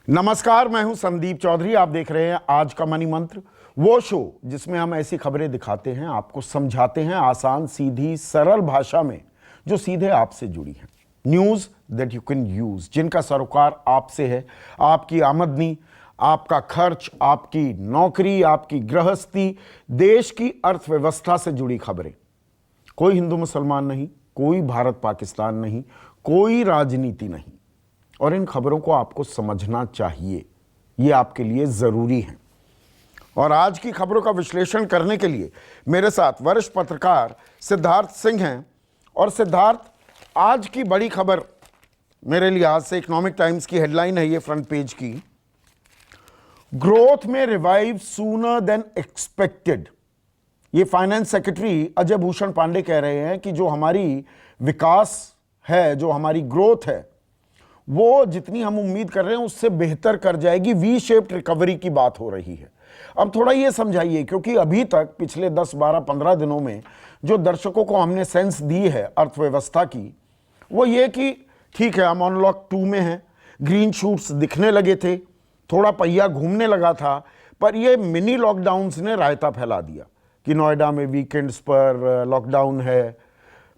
नमस्कार, मैं हूं संदीप चौधरी। आप देख रहे हैं आज का मनी मंत्र, वो शो जिसमें हम ऐसी खबरें दिखाते हैं, आपको समझाते हैं आसान, सीधी, सरल भाषा में, जो सीधे आपसे जुड़ी हैं। News that you can use, जिनका सरोकार आपसे है। आपकी आमदनी, आपका खर्च, आपकी नौकरी, आपकी गृहस्थी, देश की अर्थव्यवस्था से जुड़ी खबरें। कोई हिंदू मुसलमान नहीं, कोई भारत पाकिस्तान नहीं, कोई राजनीति नहीं, और इन खबरों को आपको समझना चाहिए, ये आपके लिए जरूरी है। और आज की खबरों का विश्लेषण करने के लिए मेरे साथ वरिष्ठ पत्रकार सिद्धार्थ सिंह हैं। और सिद्धार्थ, आज की बड़ी खबर मेरे लिहाज से इकोनॉमिक टाइम्स की हेडलाइन है, ये फ्रंट पेज की, ग्रोथ में रिवाइव सूनर देन एक्सपेक्टेड। ये फाइनेंस सेक्रेटरी अजय भूषण पांडे कह रहे हैं कि जो हमारी विकास है, जो हमारी ग्रोथ है, वो जितनी हम उम्मीद कर रहे हैं उससे बेहतर कर जाएगी। वी शेप्ड रिकवरी की बात हो रही है। अब थोड़ा ये समझाइए, क्योंकि अभी तक पिछले 10, 12, 15 दिनों में जो दर्शकों को हमने सेंस दी है अर्थव्यवस्था की, वो ये कि ठीक है, हम अनलॉक 2 में हैं, ग्रीन शूट्स दिखने लगे थे, थोड़ा पहिया घूमने लगा था, पर ये मिनी लॉकडाउन्स ने रायता फैला दिया कि नोएडा में वीकेंड्स पर लॉकडाउन है,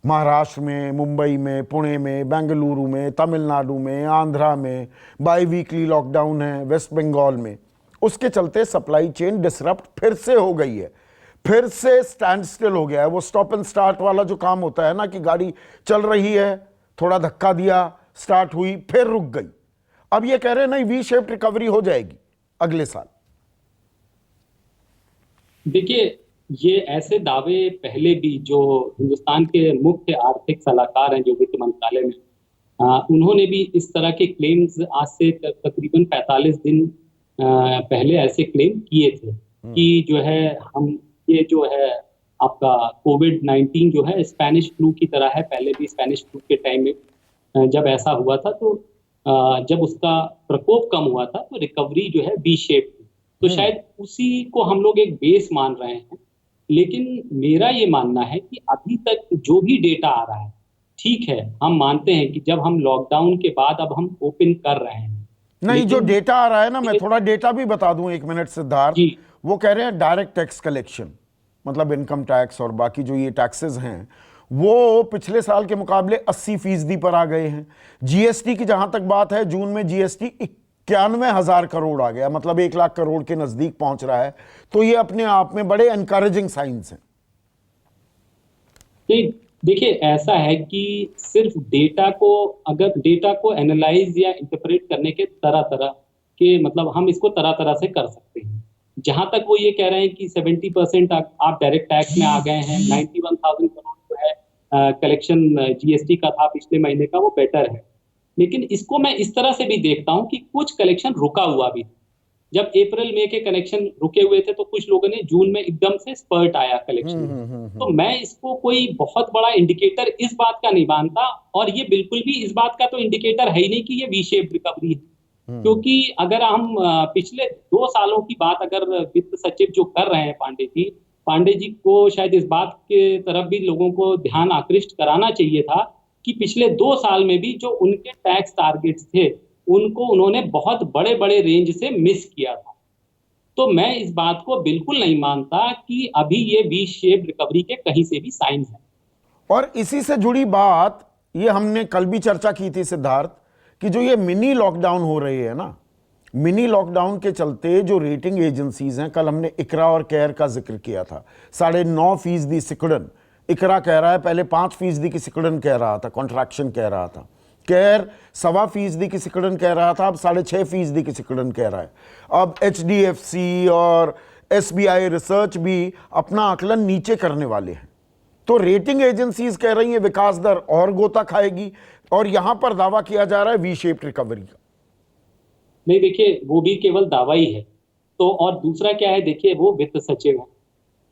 महाराष्ट्र में, मुंबई में, पुणे में, बेंगलुरु में, तमिलनाडु में, आंध्रा में बाई वीकली लॉकडाउन है, वेस्ट बंगाल में। उसके चलते सप्लाई चेन डिसरप्ट फिर से हो गई है, फिर से स्टैंड स्टिल हो गया है। वो स्टॉप एंड स्टार्ट वाला जो काम होता है ना, कि गाड़ी चल रही है, थोड़ा धक्का दिया, स्टार्ट हुई, फिर रुक गई। अब ये कह रहे हैं नहीं, वी शेप्ड रिकवरी हो जाएगी अगले साल। देखिए, ये ऐसे दावे पहले भी जो हिंदुस्तान के मुख्य आर्थिक सलाहकार हैं जो वित्त मंत्रालय में, उन्होंने भी इस तरह के क्लेम्स आज से तकरीबन 45 दिन पहले ऐसे क्लेम किए थे कि जो है हम ये जो है आपका कोविड-19 जो है स्पेनिश फ्लू की तरह है। पहले भी स्पेनिश फ्लू के टाइम में जब ऐसा हुआ था तो जब उसका प्रकोप कम हुआ था तो रिकवरी जो है वी शेप थी। तो शायद उसी को हम लोग एक बेस मान रहे हैं। लेकिन मेरा ये मानना है कि अभी तक जो भी डेटा आ रहा है, ठीक है, हम मानते हैं कि जब हम लॉकडाउन के बाद अब हम ओपन कर रहे हैं, नहीं, जो लेकिन डेटा आ रहा है ना, मैं थोड़ा डेटा भी बता दूं, एक मिनट सिद्धार्थ। जी वो कह रहे हैं डायरेक्ट टैक्स कलेक्शन, मतलब इनकम टैक्स और बाकी जो ये टैक्सेस हैं, वो पिछले साल के मुकाबले 80% पर आ गए हैं। जीएसटी की जहां तक बात है, जून में जीएसटी 91,000 करोड़ आ गया, मतलब 1 लाख करोड़ के नजदीक पहुंच रहा है। तो ये अपने आप में बड़े एनकरेजिंग साइंस हैं। नहीं, देखिए, ऐसा है कि सिर्फ अगर डेटा को एनालाइज या इंटरप्रेट करने के तरह तरह के, मतलब हम इसको तरह तरह से कर सकते हैं। जहां तक वो ये कह रहे हैं कि 70% आप डायरेक्ट टैक्स में आ गए हैं, 91,000 करोड़ जो है कलेक्शन जीएसटी का था पिछले महीने का, वो बेटर है। लेकिन इसको मैं इस तरह से भी देखता हूँ कि कुछ कलेक्शन रुका हुआ भी। जब अप्रैल मई के कनेक्शन रुके हुए थे तो कुछ लोगों ने जून में एकदम से स्पर्ट आया कलेक्शन में। तो मैं इसको कोई बहुत बड़ा इंडिकेटर इस बात का नहीं मानता, और ये बिल्कुल भी इस बात का तो इंडिकेटर है ही नहीं कि ये वी शेप रिकवरी है। क्योंकि अगर हम पिछले 2 सालों की बात अगर वित्त सचिव जो कर रहे हैं पांडे जी को शायद इस बात के तरफ भी लोगों को ध्यान आकृष्ट कराना चाहिए था कि पिछले 2 साल में भी जो उनके टैक्स टारगेट्स थे, उनको उन्होंने बहुत बड़े बड़े रेंज से मिस किया था। तो मैं इस बात को बिल्कुल नहीं मानता कि अभी ये वी शेप रिकवरी के कहीं से भी साइंस है। और इसी से जुड़ी बात, ये हमने कल भी चर्चा की थी सिद्धार्थ, कि जो ये मिनी लॉकडाउन हो रही है ना, मिनी लॉकडाउन के चलते जो रेटिंग एजेंसीज हैं, कल हमने इकरा और केयर का जिक्र किया था, 9.5% सिकुड़न। इकरा कह रहा है, पहले 5% की सिकुड़न कह रहा था, कॉन्ट्रैक्शन कह रहा था। केयर 1.25% की सिकुड़न कह रहा था, अब 6.5% की सिकुड़न कह रहा है। अब एचडीएफसी और एसबीआई रिसर्च भी अपना आकलन नीचे करने वाले हैं। तो रेटिंग एजेंसीज कह रही हैं विकास दर और गोता खाएगी, और यहां पर दावा किया जा रहा है वी शेप्ड रिकवरी का। नहीं, देखिए, वो भी केवल दावा ही है। तो और दूसरा क्या है, देखिए, वो वित्त सचिव है।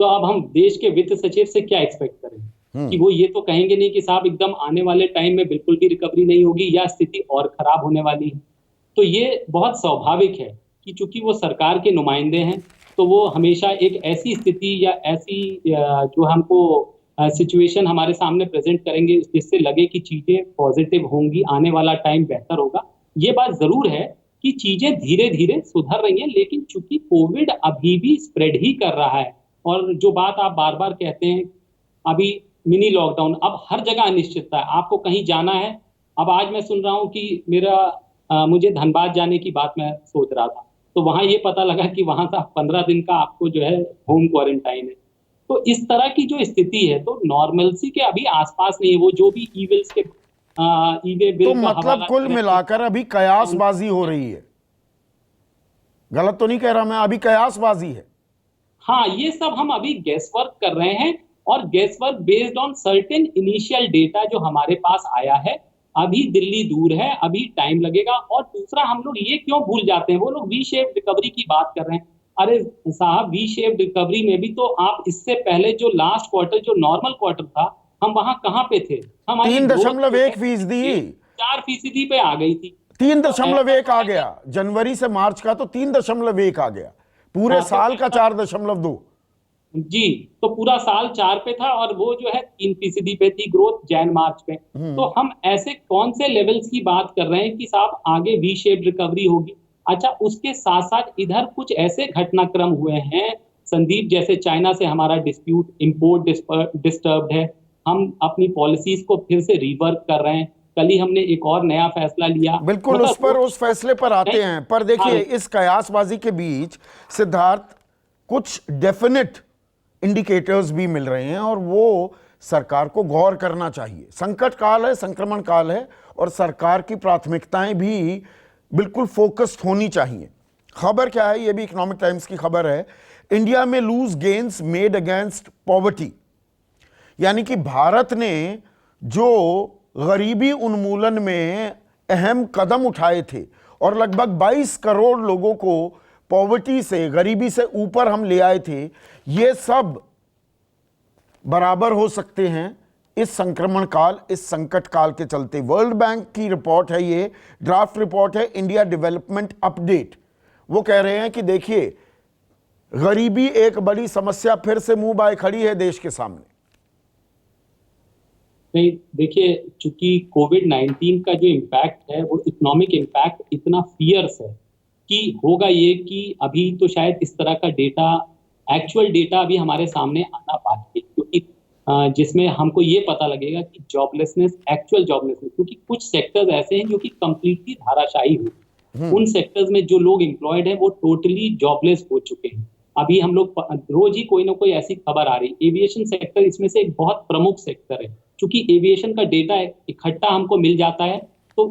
तो अब हम देश के वित्त सचिव से क्या एक्सपेक्ट करें कि वो ये तो कहेंगे नहीं कि साहब एकदम आने वाले टाइम में बिल्कुल भी रिकवरी नहीं होगी या स्थिति और खराब होने वाली है। तो ये बहुत स्वाभाविक है कि चूंकि वो सरकार के नुमाइंदे हैं, तो वो हमेशा एक ऐसी स्थिति या ऐसी जो हमको सिचुएशन हमारे सामने प्रेजेंट करेंगे जिससे लगे कि चीजें पॉजिटिव होंगी, आने वाला टाइम बेहतर होगा। ये बात जरूर है कि चीजें धीरे धीरे सुधर रही हैं, लेकिन चूंकि कोविड अभी भी स्प्रेड ही कर रहा है, और जो बात आप बार बार कहते हैं, अभी मिनी लॉकडाउन, अब हर जगह अनिश्चितता है, आपको कहीं जाना है। अब आज मैं सुन रहा हूँ कि मुझे धनबाद जाने की बात मैं सोच रहा था, तो वहां ये पता लगा कि वहां का 15 दिन का आपको जो है होम क्वारंटाइन है। तो इस तरह की जो स्थिति है, तो नॉर्मलसी के अभी आसपास नहीं है। वो जो भी ईविल्स के ईवे तो बिल का मतलब हवाला कुल कर रहे हैं, मिलाकर अभी कयासबाजी हो रही है। गलत तो नहीं कह रहा मैं, अभी कयासबाजी है। हाँ, ये सब हम अभी गेस वर्क कर रहे हैं, और guess work based on certain initial data जो हमारे पास आया है। अभी दिल्ली दूर है, अभी टाइम लगेगा। और दूसरा, हम लोग ये क्यों भूल जाते हैं, वो लोग वी शेप रिकवरी की बात कर रहे हैं। अरे साहब, वी शेप रिकवरी में भी तो आप इससे पहले जो लास्ट क्वार्टर, जो नॉर्मल क्वार्टर था, हम वहां कहां पे थे? हमारी तीन ग्रोथ दशमलव जो है एक फीसदी 4% पे आ गई थी। तीन तो दशमलव ऐसा एक तो आ है गया, जनवरी से मार्च का तो 3.1 आ गया, पूरे हाँ, तो साल का ऐसा 4.2। जी। तो पूरा साल 4 पे था, और वो जो है 3% पे थी ग्रोथ जैन मार्च पे। तो हम ऐसे कौन से लेवल्स की बात कर रहे हैं कि साहब आगे वी शेप रिकवरी होगी? अच्छा, उसके साथ साथ इधर कुछ ऐसे घटनाक्रम हुए हैं संदीप, जैसे चाइना से हमारा डिस्प्यूट, इंपोर्ट डिस्टर्ब्ड है, हम अपनी पॉलिसीज को फिर से रिवर्क कर रहे हैं। कल ही हमने एक और नया फैसला लिया, बिल्कुल, उस मतलब पर, रोड उस फैसले पर नहीं आते हैं। पर हाँ देखिए, इस कयासबाजी के बीच सिद्धार्थ कुछ डेफिनेट इंडिकेटर्स भी मिल रहे हैं, और वो सरकार को गौर करना चाहिए। संकट काल है, संक्रमण काल है, और सरकार की प्राथमिकताएं भी बिल्कुल फोकस्ड होनी चाहिए। खबर क्या है, ये भी इकोनॉमिक टाइम्स की खबर है। इंडिया में loose gains made against poverty, यानी कि भारत ने जो गरीबी उन्मूलन में अहम कदम उठाए थे, और लगभग 22 करोड़ लोगों को पॉवर्टी से, गरीबी से ऊपर हम ले आए थे, ये सब बराबर हो सकते हैं इस संक्रमण काल, इस संकट काल के चलते। वर्ल्ड बैंक की रिपोर्ट है, ये ड्राफ्ट रिपोर्ट है, इंडिया डेवलपमेंट अपडेट। वो कह रहे हैं कि देखिए, गरीबी एक बड़ी समस्या फिर से मुंह बाए खड़ी है देश के सामने। नहीं, देखिए, चूंकि कोविड-19 का जो इम्पैक्ट है, वो इकोनॉमिक इम्पैक्ट इतना फियर्स है कि होगा ये कि अभी तो शायद इस तरह का डेटा, एक्चुअल डेटा अभी हमारे सामने आना बाकी है, क्योंकि जिसमें हमको ये पता लगेगा कि जॉबलेसनेस, एक्चुअल जॉबलेसनेस, क्योंकि कुछ सेक्टर्स ऐसे हैं जो कि कंप्लीटली धाराशायी हुए। उन सेक्टर्स में जो लोग एम्प्लॉयड हैं, वो टोटली जॉबलेस हो चुके हैं। अभी हम लोग रोज ही कोई ना कोई ऐसी खबर आ रही है। एविएशन सेक्टर इसमें से एक बहुत प्रमुख सेक्टर है। चूंकि एविएशन का डेटा इकट्ठा हमको मिल जाता है, तो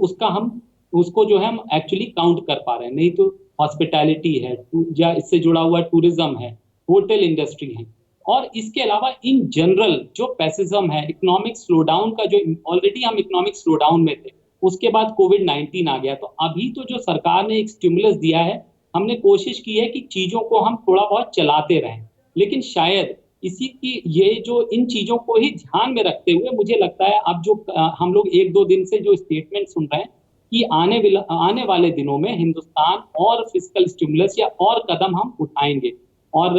उसको जो है हम एक्चुअली काउंट कर पा रहे हैं। नहीं तो हॉस्पिटैलिटी है, या इससे जुड़ा हुआ टूरिज्म है, होटल इंडस्ट्री है, और इसके अलावा इन जनरल जो पैसिज्म है, इकोनॉमिक स्लोडाउन का, जो ऑलरेडी हम इकोनॉमिक स्लोडाउन में थे, उसके बाद कोविड-19 आ गया। तो अभी तो जो सरकार ने एक स्टिमुलस दिया है, हमने कोशिश की है कि चीजों को हम थोड़ा बहुत चलाते रहें, लेकिन शायद इसी की ये जो इन चीजों को ही ध्यान में रखते हुए, मुझे लगता है अब जो हम लोग 1-2 दिन से जो स्टेटमेंट सुन रहे हैं कि आने वाले दिनों में हिंदुस्तान और फिस्कल स्टिमुलस या और कदम हम उठाएंगे। और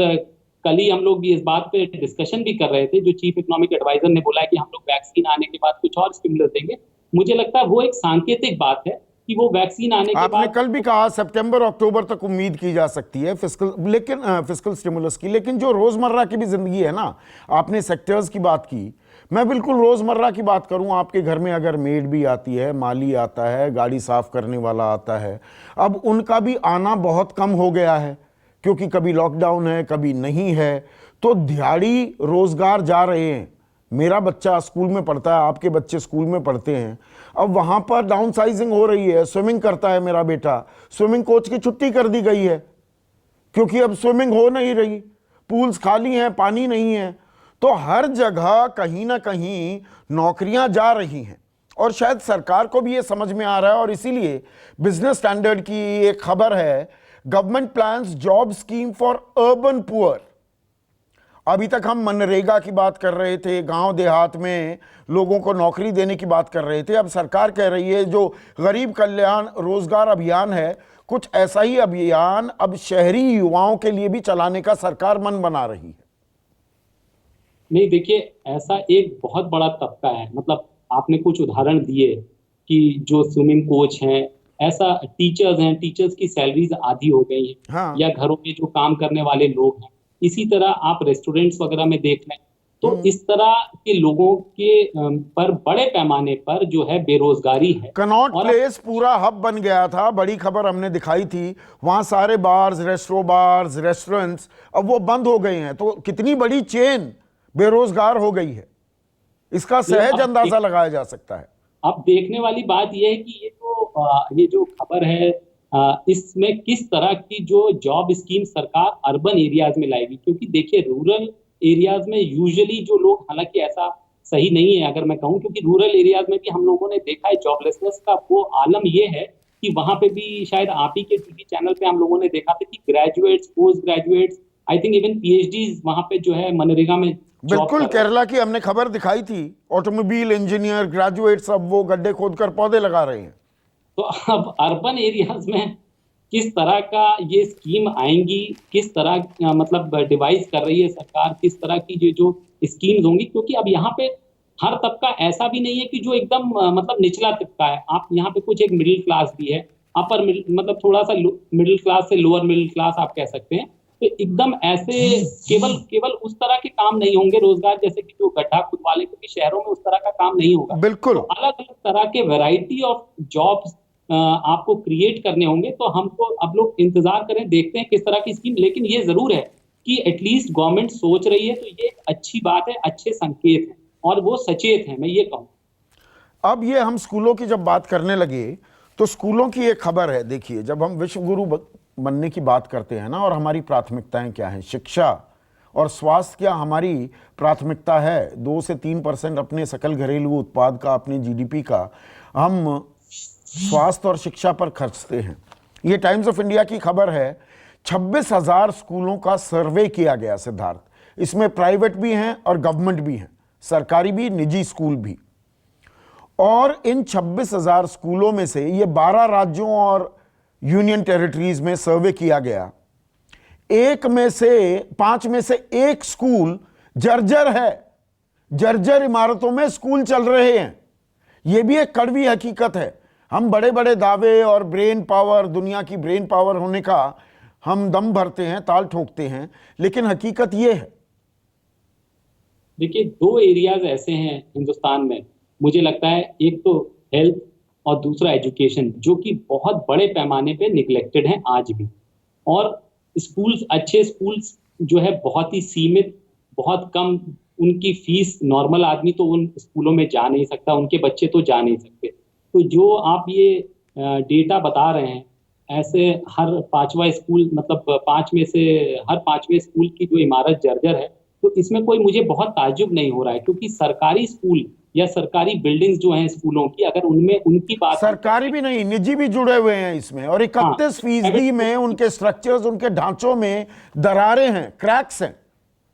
कल ही हम लोग भी इस बात पे डिस्कशन भी कर रहे थे, जो चीफ इकोनॉमिक एडवाइजर ने बोला है कि हम लोग वैक्सीन आने के बाद कुछ और स्टिमुलस देंगे। मुझे लगता है वो एक सांकेतिक बात है कि वो वैक्सीन आने के आपने बाद, कल भी कहा सितंबर अक्टूबर तक उम्मीद की जा सकती है फिस्कल स्टिमुलस की। लेकिन जो रोजमर्रा की भी जिंदगी है ना, आपने सेक्टर्स की बात की, मैं बिल्कुल रोजमर्रा की बात करूं। आपके घर में अगर मेड भी आती है, माली आता है, गाड़ी साफ करने वाला आता है, अब उनका भी आना बहुत कम हो गया है, क्योंकि कभी लॉकडाउन है, कभी नहीं है। तो दिहाड़ी रोजगार जा रहे हैं। मेरा बच्चा स्कूल में पढ़ता है, आपके बच्चे स्कूल में पढ़ते हैं, अब वहां पर डाउन साइजिंग हो रही है। स्विमिंग करता है मेरा बेटा, स्विमिंग कोच की छुट्टी कर दी गई है, क्योंकि अब स्विमिंग हो नहीं रही, पूल्स खाली हैं, पानी नहीं है। तो हर जगह कहीं ना कहीं नौकरियां जा रही हैं, और शायद सरकार को भी ये समझ में आ रहा है। और इसीलिए बिजनेस स्टैंडर्ड की एक खबर है, government plans job scheme for urban poor. अभी तक हम मनरेगा की बात कर रहे थे, गांव देहात में लोगों को नौकरी देने की बात कर रहे थे। अब सरकार कह रही है जो गरीब कल्याण रोजगार अभियान है, कुछ ऐसा ही अभियान अब शहरी युवाओं के लिए भी चलाने का सरकार मन बना रही है। नहीं, देखिए, ऐसा एक बहुत बड़ा तबका है। मतलब आपने कुछ उदाहरण दिए कि जो स्विमिंग कोच हैं, ऐसा टीचर्स हैं, टीचर्स की सैलरीज आधी हो गई हैं, हाँ। या घरों में जो काम करने वाले लोग हैं। इसी तरह आप रेस्टोरेंट्स वगैरह में देख लें, तो इस तरह के लोगों के पर बड़े पैमाने पर जो है बेरोजगारी है। कनॉट और प्लेस पूरा हब बन गया था, बड़ी खबर हमने दिखाई थी, वहां सारे बार्स रेस्टोरेंट्स अब वो बंद हो गए हैं। तो कितनी बड़ी चेन बेरोजगार हो गई है, इसका सहज अंदाजा लगाया जा सकता है। अब देखने वाली बात यह है कि ये जो खबर है, इसमें किस तरह की जो जॉब स्कीम सरकार अर्बन एरियाज में लाएगी, क्योंकि देखिए रूरल एरियाज में यूजुअली जो लोग, हालांकि ऐसा सही नहीं है अगर मैं कहूं, क्योंकि रूरल एरियाज में भी हम लोगों ने देखा है जॉबलेसनेस का वो आलम ये है कि वहां पे भी शायद आप ही के टीवी चैनल पे हम लोगों ने देखा था कि graduates, post graduates, I think even PhD वहां पे जो है मनरेगा में जॉब बिल्कुल, कर रहे हैं। केरला की हमने खबर दिखाई थी, ऑटोमोबाइल इंजीनियर ग्रेजुएट सब वो गड्ढे खोदकर पौधे लगा रहे हैं। तो अब अर्बन एरियाज में किस तरह का ये स्कीम आएंगी, किस तरह मतलब डिवाइस कर रही है सरकार, किस तरह की जो स्कीम्स होंगी, क्योंकि अब यहाँ पे हर तबका ऐसा भी नहीं है कि जो एकदम मतलब निचला तबका है। आप यहाँ पे कुछ एक मिडिल क्लास भी है, अपर मतलब थोड़ा सा मिडिल क्लास से लोअर मिडिल क्लास आप कह सकते हैं। तो एकदम ऐसे केवल केवल उस तरह के काम नहीं होंगे रोजगार, जैसे कि जो गड्ढा खुदवाले, क्योंकि शहरों में उस तरह का काम नहीं होगा। बिल्कुल। तो अलग अलग तरह के वैरायटी ऑफ जॉब्स आपको क्रिएट करने होंगे। तो हमको अब लोग इंतजार करें, देखते हैं किस तरह की स्कीम। लेकिन ये जरूर है कि एटलीस्ट गवर्नमेंट सोच रही है, तो ये एक अच्छी बात है, अच्छे संकेत है, और वो सचेत है, मैं ये कहूँ। अब ये हम स्कूलों की जब बात करने लगे तो स्कूलों की एक खबर है। देखिए, जब हम विश्व गुरु बनने की बात करते हैं ना, और हमारी प्राथमिकताएं क्या हैं, शिक्षा और स्वास्थ्य क्या हमारी प्राथमिकता है। 2 से 3% अपने सकल घरेलू उत्पाद का, अपने जीडीपी का हम स्वास्थ्य और शिक्षा पर खर्चते हैं। ये टाइम्स ऑफ इंडिया की खबर है। 26,000 स्कूलों का सर्वे किया गया सिद्धार्थ, इसमें प्राइवेट भी हैं और गवर्नमेंट भी हैं, सरकारी भी, निजी स्कूल भी। और इन 26,000 स्कूलों में से ये 12 राज्यों और यूनियन टेरिटरीज में सर्वे किया गया। 5 में से एक स्कूल जर्जर है, जर्जर इमारतों में स्कूल चल रहे हैं। यह भी एक कड़वी हकीकत है। हम बड़े बड़े दावे और ब्रेन पावर, दुनिया की ब्रेन पावर होने का हम दम भरते हैं, ताल ठोकते हैं, लेकिन हकीकत यह है। देखिए, 2 एरियाज ऐसे हैं हिंदुस्तान में, मुझे लगता है, एक तो हेल्थ और दूसरा एजुकेशन, जो कि बहुत बड़े पैमाने पे निगलेक्टेड हैं आज भी। और स्कूल्स, अच्छे स्कूल्स जो है बहुत ही सीमित, बहुत कम उनकी फीस, नॉर्मल आदमी तो उन स्कूलों में जा नहीं सकता, उनके बच्चे तो जा नहीं सकते। तो जो आप ये डेटा बता रहे हैं, ऐसे हर 5वां स्कूल, मतलब 5 में से हर 5वें स्कूल की जो इमारत जर्जर है, तो इसमें कोई मुझे बहुत ताज्जुब नहीं हो रहा है, क्योंकि सरकारी स्कूल या सरकारी बिल्डिंग्स जो हैं स्कूलों की, अगर उनमें उनकी बात, सरकारी भी नहीं, निजी भी जुड़े हुए हैं इसमें, और 31% में उनके स्ट्रक्चर्स, उनके ढांचों में दरारें हैं, क्रैक्स हैं।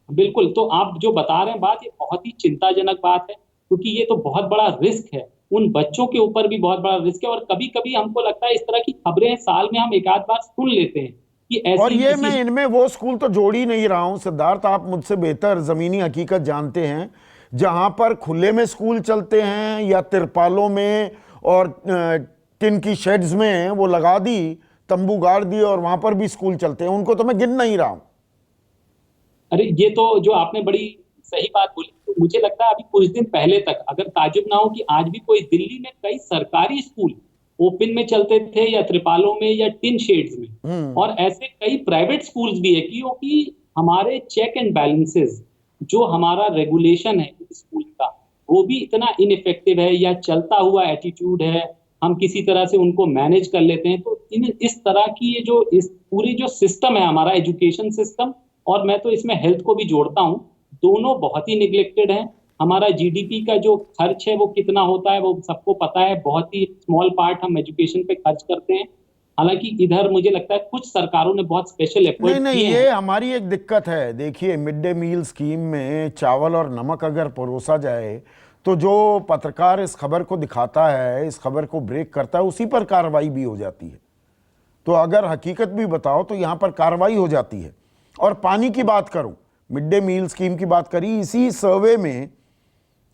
बिल्कुल। तो आप जो बता रहे हैं बात, ये बहुत ही चिंताजनक बात है, क्योंकि ये तो बहुत बड़ा रिस्क है, उन बच्चों के ऊपर भी बहुत बड़ा रिस्क है। और कभी कभी हमको लगता है इस तरह की खबरें साल में हम एक आध बार सुन लेते हैं कि ऐसी, और ये मैं इनमें वो स्कूल तो जोड़ ही नहीं रहा हूं सिद्धार्थ, आप मुझसे बेहतर जमीनी हकीकत जानते हैं, जहां पर खुले में स्कूल चलते हैं या तिरपालों में और टिन की शेड्स में वो लगा दी, तंबू गाड़ दी, और वहां पर भी स्कूल चलते हैं, उनको तो मैं गिन नहीं रहा हूं। अरे ये तो जो आपने बड़ी सही बात बोली। तो मुझे लगता है अभी कुछ दिन पहले तक, अगर ताजुब ना हो कि आज भी कोई दिल्ली में कई सरकारी स्कूल ओपन में चलते थे, या त्रिपालों में, या टिन शेड्स में। और ऐसे कई प्राइवेट स्कूल्स भी है, क्योंकि हमारे चेक एंड बैलेंसेस, जो हमारा रेगुलेशन है स्कूल का, वो भी इतना इनइफेक्टिव है, या चलता हुआ एटीट्यूड है, हम किसी तरह से उनको मैनेज कर लेते हैं। तो इस तरह की ये जो इस पूरी जो सिस्टम है हमारा एजुकेशन सिस्टम, और मैं तो इसमें हेल्थ को भी जोड़ता हूं, दोनों बहुत ही निगलेक्टेड हैं। हमारा जीडीपी का जो खर्च है वो कितना होता है वो सबको पता है, बहुत ही स्मॉल पार्ट हम एजुकेशन पे खर्च करते हैं। हालांकि इधर मुझे लगता है कुछ सरकारों ने बहुत स्पेशल एफर्ट नहीं, किए ये हैं। हमारी एक दिक्कत है। देखिए, मिड डे मील स्कीम में चावल और नमक अगर परोसा जाए तो जो पत्रकार इस खबर को दिखाता है, इस खबर को ब्रेक करता है, उसी पर कार्रवाई भी हो जाती है। तो अगर हकीकत भी बताओ तो यहां पर कार्रवाई हो जाती है। और पानी की बात करूं, मिड डे मील स्कीम की बात करी, इसी सर्वे में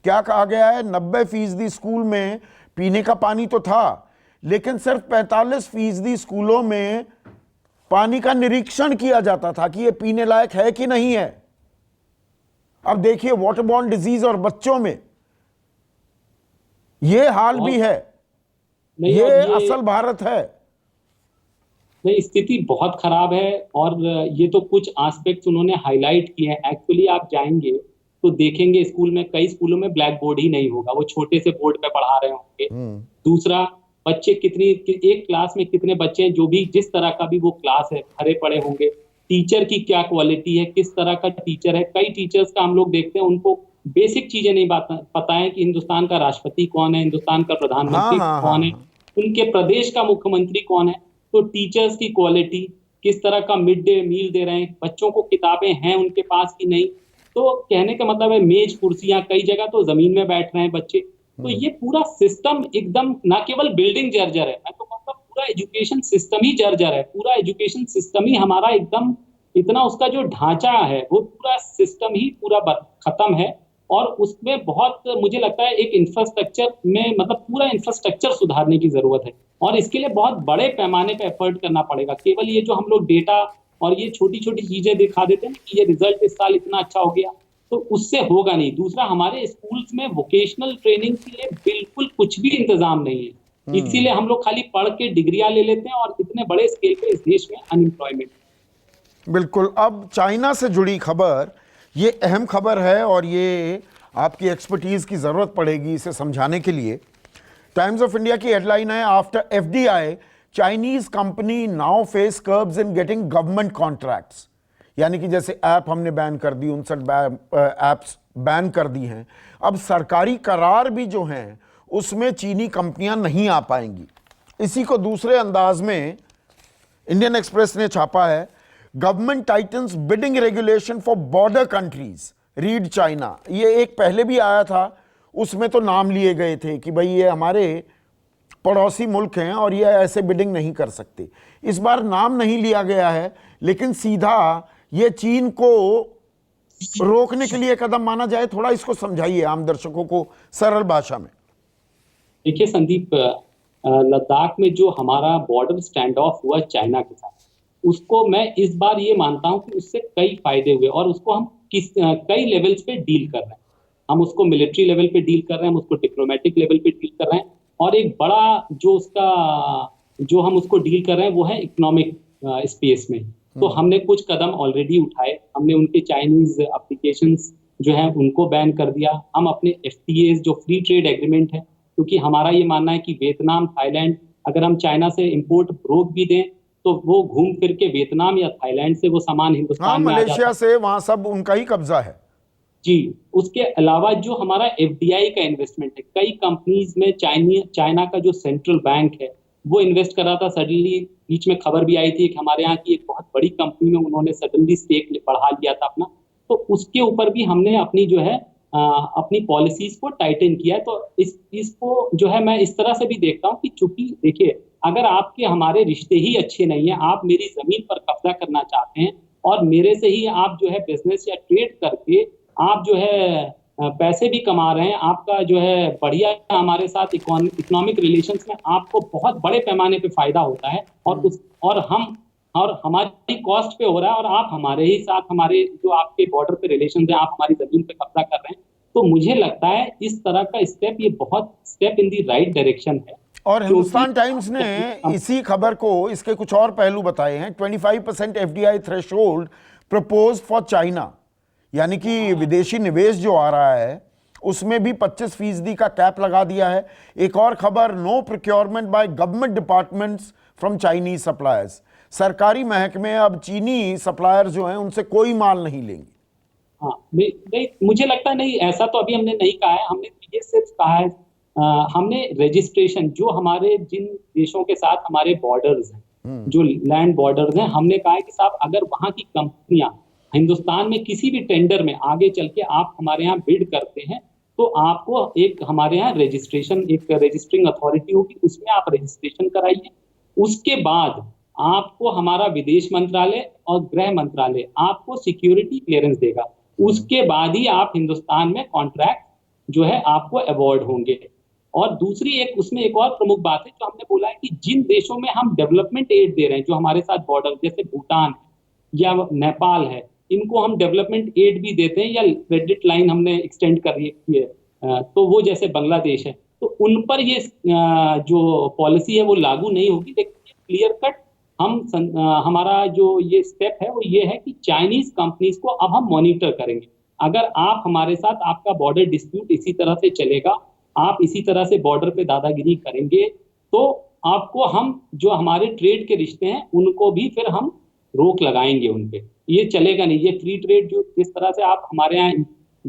क्या कहा गया है, 90% स्कूल में पीने का पानी तो था, लेकिन सिर्फ 45% स्कूलों में पानी का निरीक्षण किया जाता था कि ये पीने लायक है कि नहीं है। अब देखिए वाटरबॉर्न डिजीज और बच्चों में ये हाल भी है। नहीं, और ये ये असल भारत है। नहीं, स्थिति बहुत खराब है। और ये तो कुछ एस्पेक्ट्स उन्होंने हाईलाइट किए हैं। एक्चुअली आप जाएंगे तो देखेंगे स्कूल में, कई स्कूलों में ब्लैक बोर्ड ही नहीं होगा, वो छोटे से बोर्ड पे पढ़ा रहे होंगे। दूसरा, बच्चे एक क्लास में कितने बच्चे हैं, जो भी जिस तरह का भी वो क्लास है, भरे पड़े होंगे। टीचर की क्या क्वालिटी है, किस तरह का टीचर है। कई टीचर्स का हम लोग देखते हैं, उनको बेसिक चीजें नहीं पता है कि हिंदुस्तान का राष्ट्रपति कौन है, हिंदुस्तान का हाँ प्रधानमंत्री हाँ कौन है, हाँ। उनके प्रदेश का मुख्यमंत्री कौन है। तो टीचर्स की क्वालिटी, किस तरह का मिड डे मील दे रहे हैं, बच्चों को किताबें हैं उनके पास कि नहीं। तो कहने का मतलब है मेज कुर्सियां, कई जगह तो जमीन में बैठ रहे हैं बच्चे। तो ये पूरा सिस्टम एकदम, ना केवल बिल्डिंग जर्जर है, मैं तो कहूँगा पूरा एजुकेशन सिस्टम ही जर्जर है। पूरा एजुकेशन सिस्टम ही हमारा एकदम, इतना उसका जो ढांचा है वो पूरा सिस्टम ही पूरा खत्म है। और उसमें बहुत मुझे लगता है एक इंफ्रास्ट्रक्चर में, मतलब पूरा इंफ्रास्ट्रक्चर सुधारने की जरूरत है। और इसके लिए बहुत बड़े पैमाने पे एफर्ट करना पड़ेगा। केवल ये जो हम लोग डेटा और ये छोटी छोटी चीजें दिखा देते हैं कि ये रिजल्ट इस साल इतना अच्छा हो गया, तो उससे होगा नहीं। दूसरा, हमारे स्कूल्स में वोकेशनल ट्रेनिंग के लिए बिल्कुल कुछ भी इंतजाम नहीं है। इसीलिए हम लोग खाली पढ़ के डिग्रियां ले लेते हैं और इतने बड़े स्केल पे इस देश में अनएम्प्लॉयमेंट। बिल्कुल। अब चाइना से जुड़ी खबर, ये अहम खबर है और ये आपकी एक्सपर्टीज की जरूरत पड़ेगी इसे समझाने के लिए। टाइम्स ऑफ इंडिया की हेडलाइन है, after FDI Chinese company now face curbs in getting government contracts. यानी कि जैसे ऐप हमने बैन कर दी, 59 ऐप्स बैन कर दी हैं, अब सरकारी करार भी जो हैं उसमें चीनी कंपनियां नहीं आ पाएंगी। इसी को दूसरे अंदाज में इंडियन एक्सप्रेस ने छापा है, government titans bidding regulation for border countries read China. ये एक पहले भी आया था, उसमें तो नाम लिए गए थे कि भाई ये हमारे पड़ोसी मुल्क हैं और ये ऐसे बिडिंग नहीं कर सकते। इस बार नाम नहीं लिया गया है, लेकिन सीधा ये चीन को रोकने के लिए कदम माना जाए। थोड़ा इसको समझाइए आम दर्शकों को सरल भाषा में। देखिए संदीप, लद्दाख में जो हमारा बॉर्डर स्टैंड ऑफ हुआ चाइना के साथ, उसको मैं इस बार ये मानता हूं कि उससे कई फायदे हुए। और उसको हम कई लेवल्स पे डील कर रहे हैं। हम उसको मिलिट्री लेवल पे डील कर रहे हैं, हम उसको डिप्लोमेटिक लेवल पे डील कर रहे हैं। और एक बड़ा जो उसका, जो हम उसको डील कर रहे हैं वो है इकोनॉमिक स्पेस में। तो हमने कुछ कदम ऑलरेडी उठाए। हमने उनके चाइनीज एप्लीकेशंस जो है उनको बैन कर दिया। हम अपने एफटीएस जो फ्री ट्रेड एग्रीमेंट है, क्योंकि हमारा ये मानना है कि वियतनाम, थाईलैंड, अगर हम चाइना से इंपोर्ट रोक भी दें तो वो घूम फिर के वियतनाम या थाईलैंड से वो सामान हिंदुस्तान में आ जाता है। मलेशिया से, वहां सब उनका ही कब्जा है। जी। उसके अलावा जो हमारा एफडीआई का इन्वेस्टमेंट है, कई कंपनीज में चाइना का जो सेंट्रल बैंक है वो इन्वेस्ट कर रहा था। सडनली बीच में खबर भी आई थी कि हमारे यहाँ की एक बहुत बड़ी कंपनी में उन्होंने सडनली स्टेक बढ़ा लिया था अपना। तो उसके ऊपर भी हमने अपनी जो है अपनी पॉलिसीज को टाइटन किया है। तो इसको जो है मैं इस तरह से भी देखता हूँ कि चूंकि देखिए, अगर आपके हमारे रिश्ते ही अच्छे नहीं है, आप मेरी जमीन पर कब्जा करना चाहते हैं और मेरे से ही आप जो है बिजनेस या ट्रेड करके आप जो है पैसे भी कमा रहे हैं, आपका जो है बढ़िया हमारे साथ इकोनॉमिक रिलेशंस में आपको बहुत बड़े पैमाने पे फायदा होता है। और हमारी कॉस्ट पे हो रहा है, और आप हमारे ही साथ, हमारे जो आपके बॉर्डर पे रिलेशन है, आप हमारी जमीन पे कब्जा कर रहे हैं। तो मुझे लगता है इस तरह का स्टेप, ये बहुत step in the right direction है। और हिंदुस्तान टाइम्स ने इसी खबर को, इसके कुछ और पहलू बताए हैं। 25% FDI threshold proposed for China, यानी कि विदेशी निवेश जो आ रहा है उसमें भी 25% का कैप लगा दिया है। एक और खबर, no procurement by government departments from Chinese suppliers. सरकारी महकमे अब चीनी सप्लायर जो हैं उनसे कोई माल नहीं लेंगे। हाँ, नहीं, मुझे लगता नहीं, ऐसा तो अभी हमने नहीं कहा है। हमने ये सिर्फ कहा है, हमने रजिस्ट्रेशन जो हमारे जिन देशों के साथ हमारे बॉर्डर्स हैं, जो लैंड बॉर्डर्स हैं, हमने कहा है कि साहब अगर वहां की कंपनियां हिंदुस्तान में किसी भी टेंडर में आगे चल के आप हमारे यहाँ बिड करते हैं, तो आपको एक हमारे यहाँ रजिस्ट्रेशन, एक रजिस्ट्रिंग अथॉरिटी होगी, उसमें आप रजिस्ट्रेशन कराइए। उसके बाद आपको हमारा विदेश मंत्रालय और गृह मंत्रालय आपको सिक्योरिटी क्लियरेंस देगा। उसके बाद ही आप हिंदुस्तान में कॉन्ट्रैक्ट जो है आपको अवॉर्ड होंगे। और दूसरी एक उसमें एक और प्रमुख बात है जो हमने बोला है कि जिन देशों में हम डेवलपमेंट एड दे रहे हैं, जो हमारे साथ बॉर्डर, जैसे भूटान या नेपाल है, इनको हम डेवलपमेंट एड भी देते हैं या क्रेडिट लाइन हमने एक्सटेंड कर रही है, तो वो जैसे बांग्लादेश है, तो उन पर ये जो पॉलिसी है वो लागू नहीं होगी। लेकिन क्लियर कट हमारा जो ये स्टेप है वो ये है कि चाइनीज कंपनीज को अब हम मॉनिटर करेंगे। अगर आप हमारे साथ, आपका बॉर्डर डिस्प्यूट इसी तरह से चलेगा, आप इसी तरह से बॉर्डर पे दादागिरी करेंगे, तो आपको हम जो हमारे ट्रेड के रिश्ते हैं उनको भी फिर हम रोक लगाएंगे उन पे। ये चलेगा नहीं। ये फ्री ट्रेड जो जिस तरह से आप हमारे यहाँ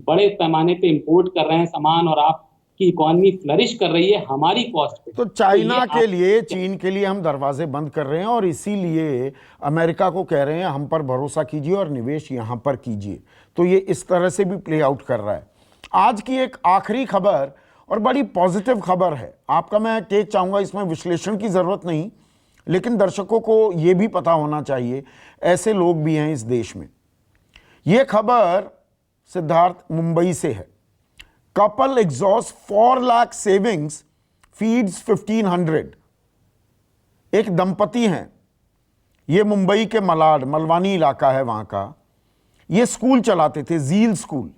बड़े पैमाने पे इंपोर्ट कर रहे हैं सामान और आपकी इकोनॉमी फ्लरिश कर रही है हमारी कॉस्ट पे, तो चाइना के लिए, चीन के लिए हम दरवाजे बंद कर रहे हैं और इसीलिए अमेरिका को कह रहे हैं हम पर भरोसा कीजिए और निवेश यहां पर कीजिए। तो ये इस तरह से भी प्ले आउट कर रहा है। आज की एक आखिरी खबर और बड़ी पॉजिटिव खबर है, आपका मैं टेक चाहूंगा, इसमें विश्लेषण की जरूरत नहीं, लेकिन दर्शकों को यह भी पता होना चाहिए ऐसे लोग भी हैं इस देश में। यह खबर सिद्धार्थ मुंबई से है। Couple exhaust 4 lakh savings feeds 1500। एक दंपति हैं, ये मुंबई के मलाड, मलवानी इलाका है वहां का। ये स्कूल चलाते थे, झील स्कूल,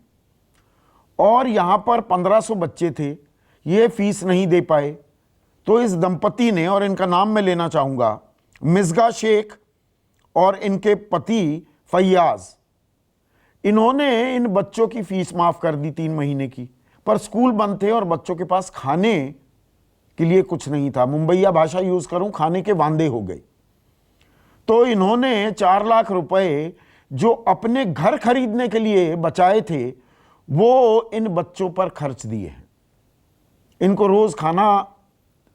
और यहां पर 1500 बच्चे थे। ये फीस नहीं दे पाए, तो इस दंपति ने, और इनका नाम मैं लेना चाहूंगा, मिसगा शेख और इनके पति फैयाज, इन्होंने इन बच्चों की फीस माफ कर दी 3 महीने की। पर स्कूल बंद थे और बच्चों के पास खाने के लिए कुछ नहीं था। मुंबईया भाषा यूज करूं, खाने के वांदे हो गए। तो इन्होंने 4 लाख रुपए जो अपने घर खरीदने के लिए बचाए थे वो इन बच्चों पर खर्च दिए हैं। इनको रोज खाना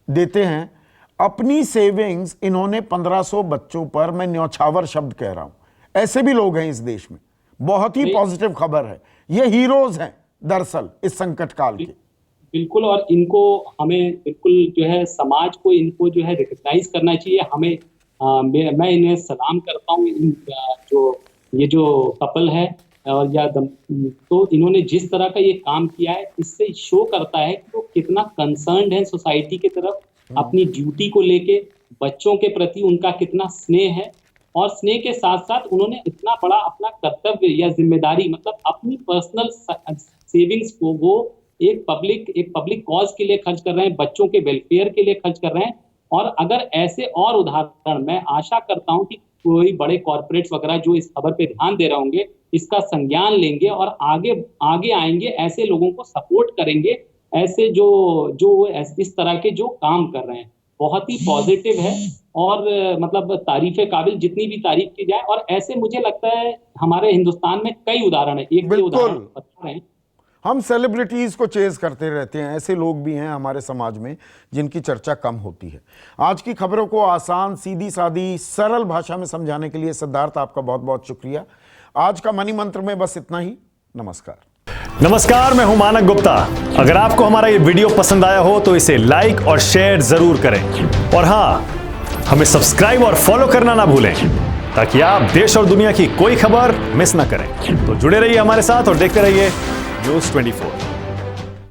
देते हैं। अपनी सेविंग्स इन्होंने 1500 बच्चों पर, मैं न्यौछावर शब्द कह रहा हूं, ऐसे भी लोग हैं इस देश में। बहुत ही पॉजिटिव खबर है। ये हीरोज हैं दरअसल इस संकट काल के। बिल्कुल, और इनको हमें बिल्कुल जो है समाज को इनको जो है रिकॉग्नाइज करना चाहिए। हमें मैं इन्हें सलाम करता हूँ, ये जो कपल है और तो इन्होंने जिस तरह का ये काम किया है, इससे शो करता है कि वो कितना कंसर्न्ड है सोसाइटी की तरफ, अपनी ड्यूटी को लेके, बच्चों के प्रति उनका कितना स्नेह है, और स्नेह के साथ साथ उन्होंने इतना बड़ा अपना कर्तव्य या जिम्मेदारी, मतलब अपनी पर्सनल सेविंग्स को वो एक पब्लिक कॉज के लिए खर्च कर रहे हैं, बच्चों के वेलफेयर के लिए खर्च कर रहे हैं। और अगर ऐसे और उदाहरण, मैं आशा करता हूं कि कोई बड़े कॉर्पोरेट्स वगैरह जो इस खबर पे ध्यान दे रहे होंगे, इसका संज्ञान लेंगे और आगे आएंगे, ऐसे लोगों को सपोर्ट करेंगे, ऐसे जो इस तरह के जो काम कर रहे हैं। बहुत ही पॉजिटिव है और मतलब तारीफ काबिल, जितनी भी तारीफ की जाए। और ऐसे मुझे लगता है हमारे हिंदुस्तान में कई उदाहरण है। एक उदाहरण बता रहे हैं, हम सेलिब्रिटीज को चेज करते रहते हैं, ऐसे लोग भी हैं हमारे समाज में जिनकी चर्चा कम होती है। आज की खबरों को आसान, सीधी सादी, सरल भाषा में समझाने के लिए सिद्धार्थ आपका बहुत बहुत शुक्रिया। आज का मनी मंत्र में बस इतना ही। नमस्कार, मैं हूं मानक गुप्ता। अगर आपको हमारा ये वीडियो पसंद आया हो तो इसे लाइक और शेयर जरूर करें, और हां, हमें सब्सक्राइब और फॉलो करना ना भूलें ताकि आप देश और दुनिया की कोई खबर मिस ना करें। तो जुड़े रहिए हमारे साथ और देखते रहिए न्यूज़ 24।